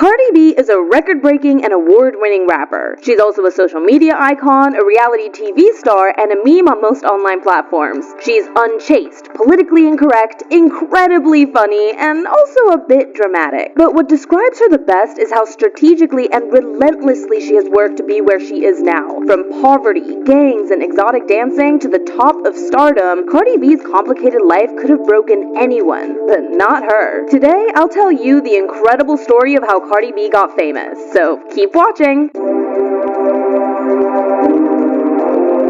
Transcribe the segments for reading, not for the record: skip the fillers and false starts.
Cardi B is a record-breaking and award-winning rapper. She's also a social media icon, a reality TV star, and a meme on most online platforms. She's unchaste, politically incorrect, incredibly funny, and also a bit dramatic. But what describes her the best is how strategically and relentlessly she has worked to be where she is now. From poverty, gangs, and exotic dancing to the top of stardom, Cardi B's complicated life could have broken anyone, but not her. Today, I'll tell you the incredible story of how Cardi B got famous, so keep watching!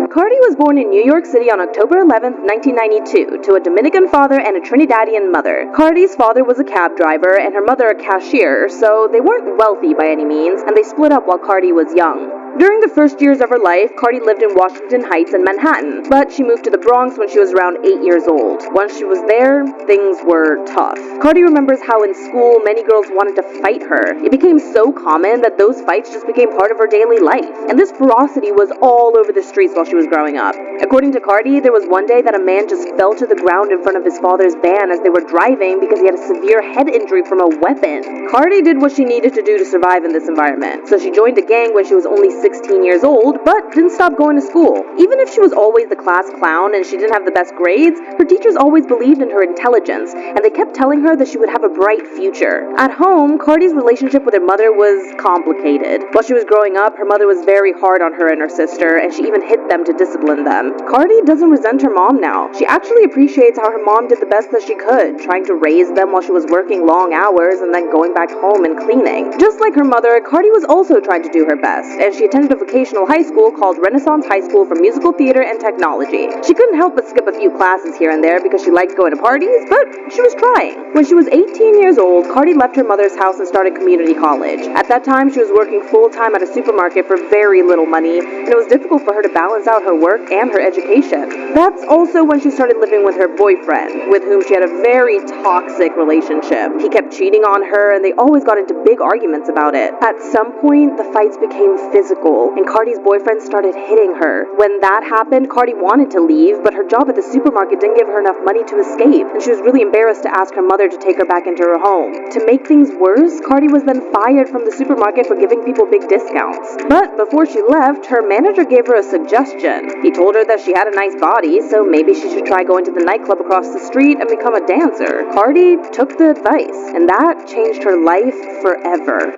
Cardi was born in New York City on October 11, 1992, to a Dominican father and a Trinidadian mother. Cardi's father was a cab driver and her mother a cashier, so they weren't wealthy by any means, and they split up while Cardi was young. During the first years of her life, Cardi lived in Washington Heights and Manhattan, but she moved to the Bronx when she was around 8 years old. Once she was there, things were tough. Cardi remembers how in school many girls wanted to fight her. It became so common that those fights just became part of her daily life, and this ferocity was all over the streets while she was growing up. According to Cardi, there was one day that a man just fell to the ground in front of his father's van as they were driving because he had a severe head injury from a weapon. Cardi did what she needed to do to survive in this environment, so she joined a gang when she was only 16 years old, but didn't stop going to school. Even if she was always the class clown and she didn't have the best grades, her teachers always believed in her intelligence, and they kept telling her that she would have a bright future. At home, Cardi's relationship with her mother was complicated. While she was growing up, her mother was very hard on her and her sister, and she even hit them to discipline them. Cardi doesn't resent her mom now. She actually appreciates how her mom did the best that she could, trying to raise them while she was working long hours and then going back home and cleaning. Just like her mother, Cardi was also trying to do her best, and she attended a vocational high school called Renaissance High School for Musical Theater and Technology. She couldn't help but skip a few classes here and there because she liked going to parties, but she was trying. When she was 18 years old, Cardi left her mother's house and started community college. At that time, she was working full-time at a supermarket for very little money, and it was difficult for her to balance out her work and her education. That's also when she started living with her boyfriend, with whom she had a very toxic relationship. He kept cheating on her, and they always got into big arguments about it. At some point, the fights became physical, and Cardi's boyfriend started hitting her. When that happened, Cardi wanted to leave, but her job at the supermarket didn't give her enough money to escape, and she was really embarrassed to ask her mother to take her back into her home. To make things worse, Cardi was then fired from the supermarket for giving people big discounts. But before she left, her manager gave her a suggestion. He told her that she had a nice body, so maybe she should try going to the nightclub across the street and become a dancer. Cardi took the advice, and that changed her life forever.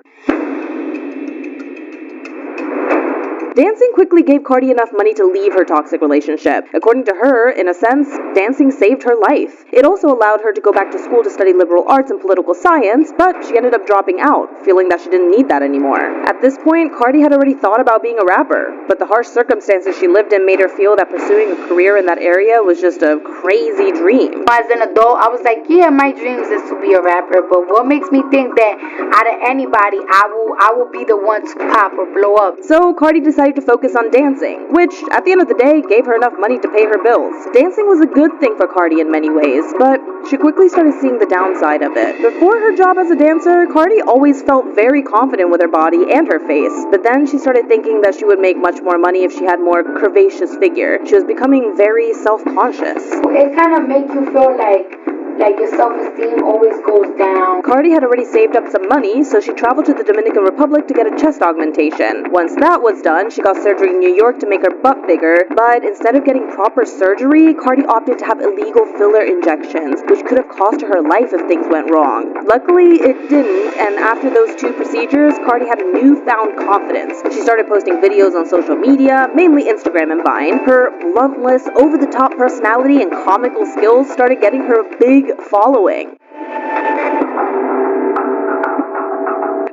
Dancing quickly gave Cardi enough money to leave her toxic relationship. According to her, in a sense, dancing saved her life. It also allowed her to go back to school to study liberal arts and political science, but she ended up dropping out, feeling that she didn't need that anymore. At this point, Cardi had already thought about being a rapper, but the harsh circumstances she lived in made her feel that pursuing a career in that area was just a crazy dream. As an adult, I was like, yeah, my dreams is to be a rapper, but what makes me think that out of anybody, I will be the one to pop or blow up? So Cardi decided to focus on dancing, which, at the end of the day, gave her enough money to pay her bills. Dancing was a good thing for Cardi in many ways, but she quickly started seeing the downside of it. Before her job as a dancer, Cardi always felt very confident with her body and her face, but then she started thinking that she would make much more money if she had more curvaceous figure. She was becoming very self-conscious. It kind of makes you feel like your self-esteem always goes down. Cardi had already saved up some money, so she traveled to the Dominican Republic to get a chest augmentation. Once that was done, she got surgery in New York to make her butt bigger, but instead of getting proper surgery, Cardi opted to have illegal filler injections, which could have cost her life if things went wrong. Luckily, it didn't, and after those two procedures, Cardi had a newfound confidence. She started posting videos on social media, mainly Instagram and Vine. Her bluntless, over-the-top personality and comical skills started getting her a big following.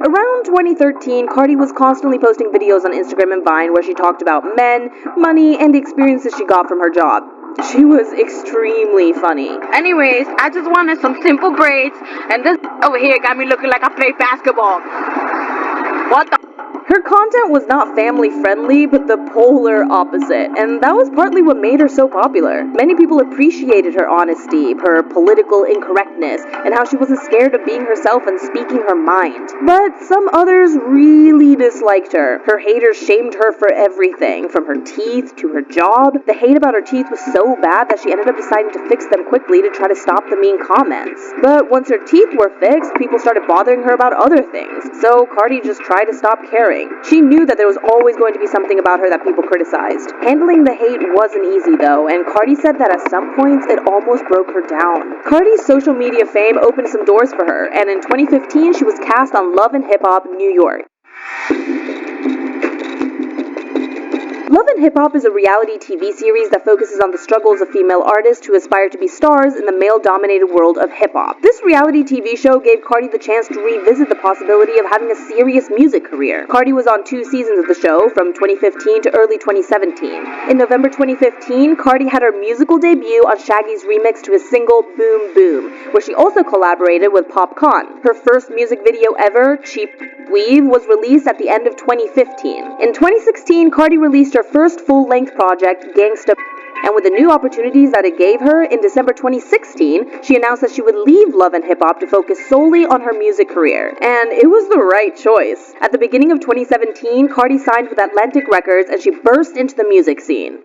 Around 2013, Cardi was constantly posting videos on Instagram and Vine where she talked about men, money, and the experiences she got from her job. She was extremely funny. Anyways, I just wanted some simple braids, and this over here got me looking like I play basketball. What the? Her content was not family-friendly, but the polar opposite, and that was partly what made her so popular. Many people appreciated her honesty, her political incorrectness, and how she wasn't scared of being herself and speaking her mind. But some others really disliked her. Her haters shamed her for everything, from her teeth to her job. The hate about her teeth was so bad that she ended up deciding to fix them quickly to try to stop the mean comments. But once her teeth were fixed, people started bothering her about other things, so Cardi just tried to stop caring. She knew that there was always going to be something about her that people criticized. Handling the hate wasn't easy though, and Cardi said that at some points it almost broke her down. Cardi's social media fame opened some doors for her, and in 2015 she was cast on Love and Hip Hop New York. Love and Hip Hop is a reality TV series that focuses on the struggles of female artists who aspire to be stars in the male-dominated world of hip-hop. This reality TV show gave Cardi the chance to revisit the possibility of having a serious music career. Cardi was on 2 seasons of the show, from 2015 to early 2017. In November 2015, Cardi had her musical debut on Shaggy's remix to his single Boom Boom, where she also collaborated with Popcorn. Her first music video ever, Cheap Weave, was released at the end of 2015. In 2016, Cardi released her first full-length project, Gangsta, and with the new opportunities that it gave her, in December 2016, she announced that she would leave Love and Hip Hop to focus solely on her music career. And it was the right choice. At the beginning of 2017, Cardi signed with Atlantic Records and she burst into the music scene.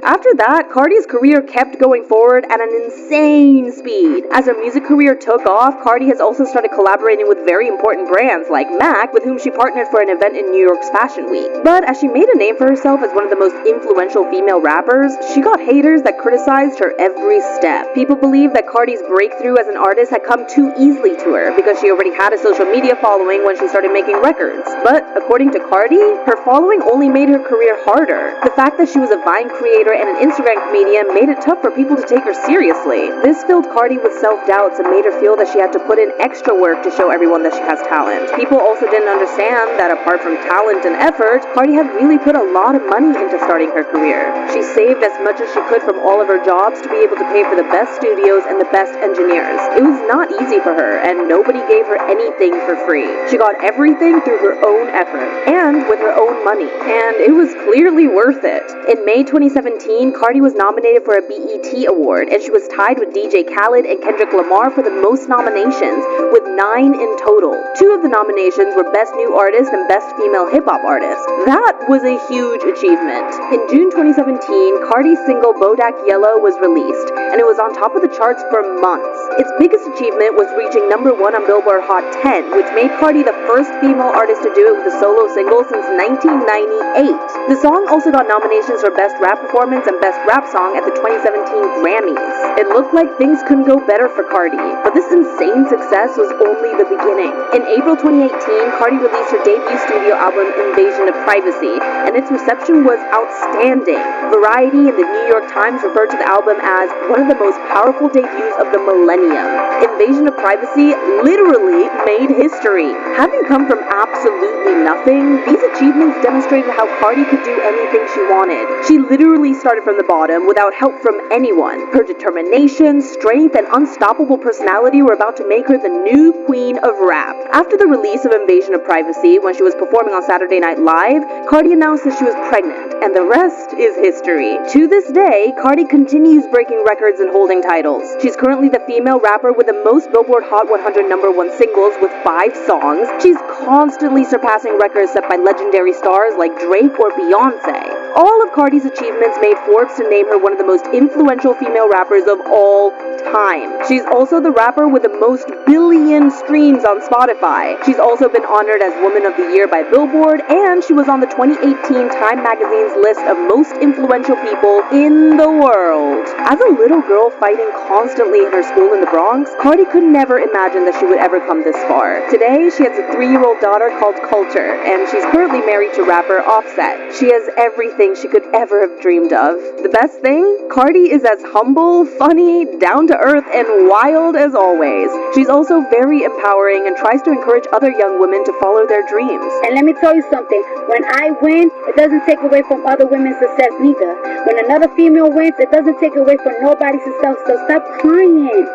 After that, Cardi's career kept going forward at an insane speed. As her music career took off, Cardi has also started collaborating with very important brands like MAC, with whom she partnered for an event in New York's Fashion Week. But as she made a name for herself as one of the most influential female rappers, she got haters that criticized her every step. People believe that Cardi's breakthrough as an artist had come too easily to her because she already had a social media following when she started making records. But according to Cardi, her following only made her career harder. The fact that she was a Vine creator and an Instagram comedian made it tough for people to take her seriously. This filled Cardi with self-doubts and made her feel that she had to put in extra work to show everyone that she has talent. People also didn't understand that apart from talent and effort, Cardi had really put a lot of money into starting her career. She saved as much as she could from all of her jobs to be able to pay for the best studios and the best engineers. It was not easy for her, and nobody gave her anything for free. She got everything through her own effort, and with her own money. And it was clearly worth it. In May 2017, Cardi was nominated for a BET Award, and she was tied with DJ Khaled and Kendrick Lamar for the most nominations, with 9 in total. 2 of the nominations were Best New Artist and Best Female Hip-Hop Artist. That was a huge achievement. In June 2017, Cardi's single Bodak Yellow was released, and it was on top of the charts for months. Its biggest achievement was reaching #1 on Billboard Hot 10, which made Cardi the first female artist to do it with a solo single since 1998. The song also got nominations for Best Rap Performance and Best Rap Song at the 2017 Grammys. It looked like things couldn't go better for Cardi, but this insane success was only the beginning. In April 2018, Cardi released her debut studio album, Invasion of Privacy, and its reception was outstanding. Variety and the New York Times referred to the album as one of the most powerful debuts of the millennium. Invasion of Privacy literally made history. Having come from absolutely nothing, these achievements demonstrated how Cardi could do anything she wanted. She literally started from the bottom without help from anyone. Her determination, strength, and unstoppable personality were about to make her the new queen of rap. After the release of Invasion of Privacy, when she was performing on Saturday Night Live, Cardi announced that she was pregnant, and the rest is history. To this day, Cardi continues breaking records and holding titles. She's currently the female rapper with the most Billboard Hot 100 #1 singles with 5 songs. She's constantly surpassing records set by legendary stars like Drake or Beyonce. All of Cardi's achievements made Forbes to name her one of the most influential female rappers of all time. She's also the rapper with the most billion streams on Spotify. She's also been honored as Woman of the Year by Billboard, and she was on the 2018 Time magazine's list of most influential people in the world. As a little girl fighting constantly in her school in the Bronx, Cardi could never imagine that she would ever come this far. Today, she has a 3-year-old daughter called Culture, and she's currently married to rapper Offset. She has everything she could ever have dreamed of. The best thing? Cardi is as humble, funny, down-to-earth, and wild as always. She's also very empowering and tries to encourage other young women to follow their dreams. And let me tell you something, when I win, it doesn't take away from other women's success neither. When another female wins, it doesn't take away from nobody's success, so stop crying.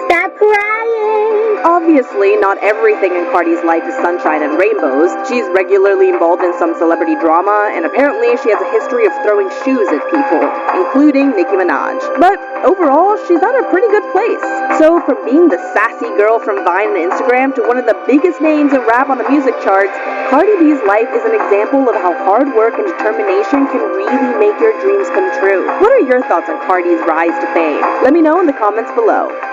Stop crying! Of Obviously, not everything in Cardi's life is sunshine and rainbows. She's regularly involved in some celebrity drama, and apparently she has a history of throwing shoes at people, including Nicki Minaj. But overall, she's at a pretty good place. So from being the sassy girl from Vine and Instagram to one of the biggest names in rap on the music charts, Cardi B's life is an example of how hard work and determination can really make your dreams come true. What are your thoughts on Cardi's rise to fame? Let me know in the comments below.